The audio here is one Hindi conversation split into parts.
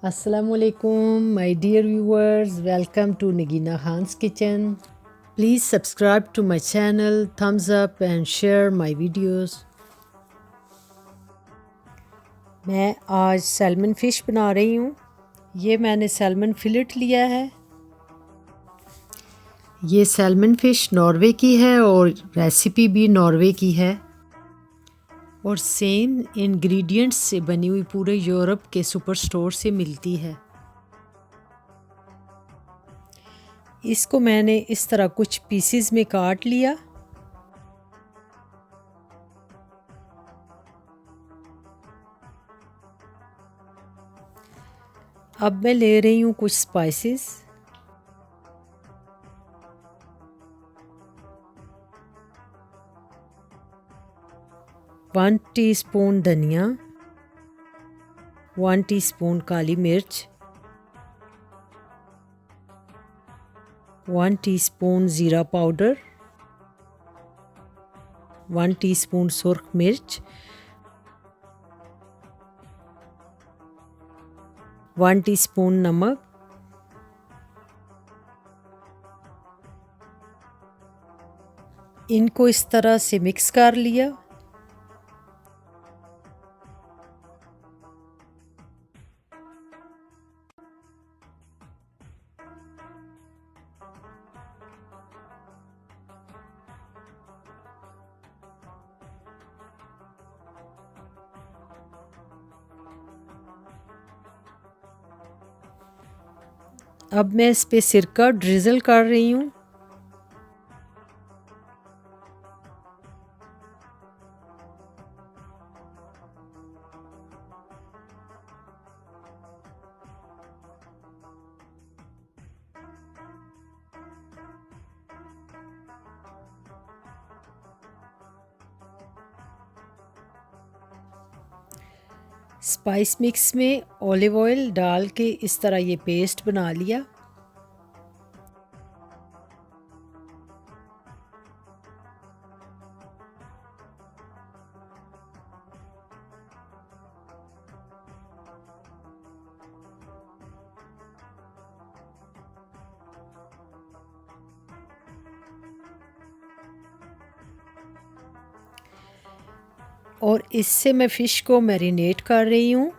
Assalamualaikum, my dear viewers. Welcome to Nagina Khan's Kitchen. Please subscribe to my channel, thumbs up and share my videos. मैं आज सैल्मन फ़िश बना रही हूँ। ये मैंने सैल्मन फिलेट लिया है। ये सैल्मन फ़िश नॉर्वे की है और रेसिपी भी नॉर्वे की है और सेम इंग्रेडिएंट्स से बनी हुई पूरे यूरोप के सुपर स्टोर से मिलती है। इसको मैंने इस तरह कुछ पीसेस में काट लिया। अब मैं ले रही हूँ कुछ स्पाइसेस। वन टीस्पून धनिया, 1 टीस्पून काली मिर्च, 1 टीस्पून ज़ीरा पाउडर, 1 टीस्पून सुर्ख मिर्च, 1 टीस्पून नमक, इनको इस तरह से मिक्स कर लिया। अब मैं इस पे सिरका ड्रिज़ल कर रही हूँ। स्पाइस मिक्स में ऑलिव ऑयल डाल के इस तरह ये पेस्ट बना लिया। और इससे मैं फ़िश को मैरिनेट कर रही हूँ।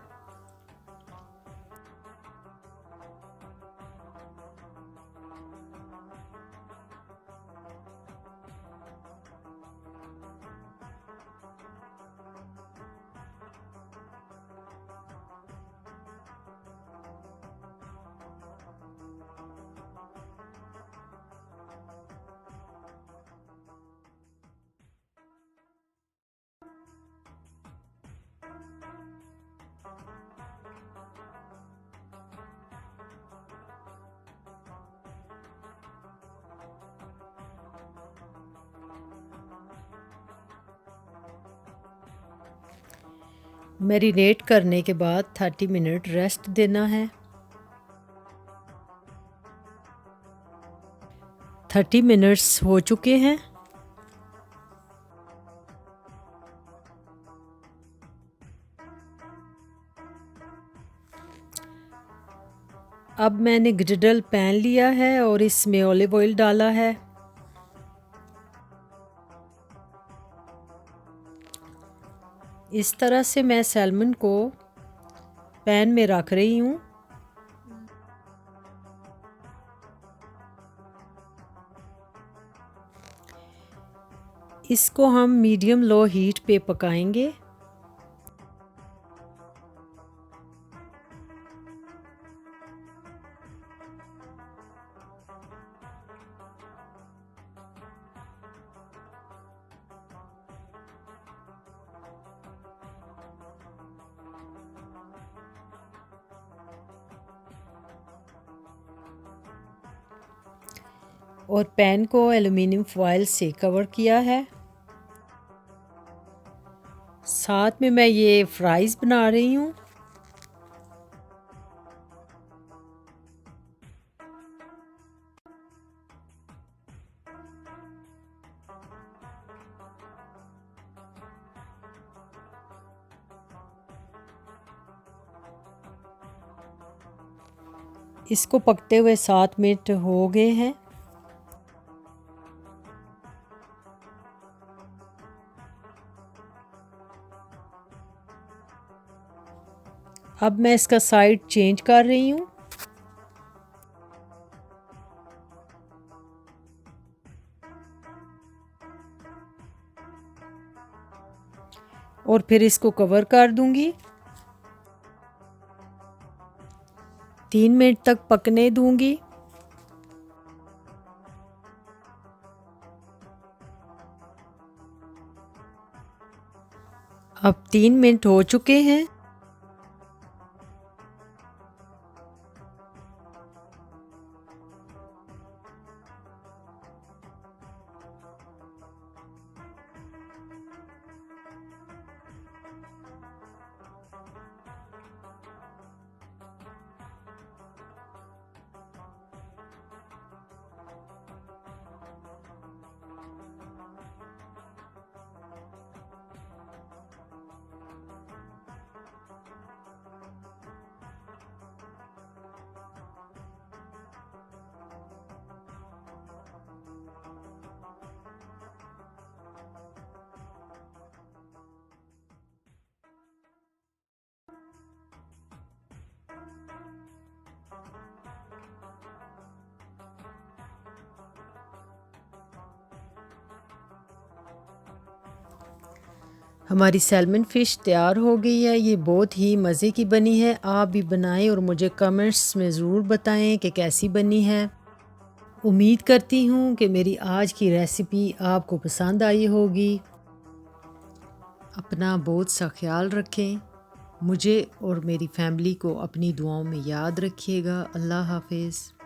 मैरिनेट करने के बाद 30 मिनट रेस्ट देना है। 30 मिनट्स हो चुके हैं। अब मैंने ग्रिडल पैन लिया है और इसमें ऑलिव ऑयल डाला है। इस तरह से मैं सैल्मन को पैन में रख रही हूँ। इसको हम मीडियम लो हीट पे पकाएंगे। और पैन को एल्युमिनियम फॉयल से कवर किया है। साथ में मैं ये फ्राइज़ बना रही हूँ। इसको पकते हुए 7 मिनट हो गए हैं। अब मैं इसका साइड चेंज कर रही हूँ। और फिर इसको कवर कर दूंगी। 3 मिनट तक पकने दूंगी। अब 3 मिनट हो चुके हैं। हमारी सैल्मन फ़िश तैयार हो गई है। ये बहुत ही मज़े की बनी है। आप भी बनाएं और मुझे कमेंट्स में ज़रूर बताएं कि कैसी बनी है। उम्मीद करती हूँ कि मेरी आज की रेसिपी आपको पसंद आई होगी। अपना बहुत सा ख्याल रखें। मुझे और मेरी फैमिली को अपनी दुआओं में याद रखिएगा। अल्लाह हाफ़िज़।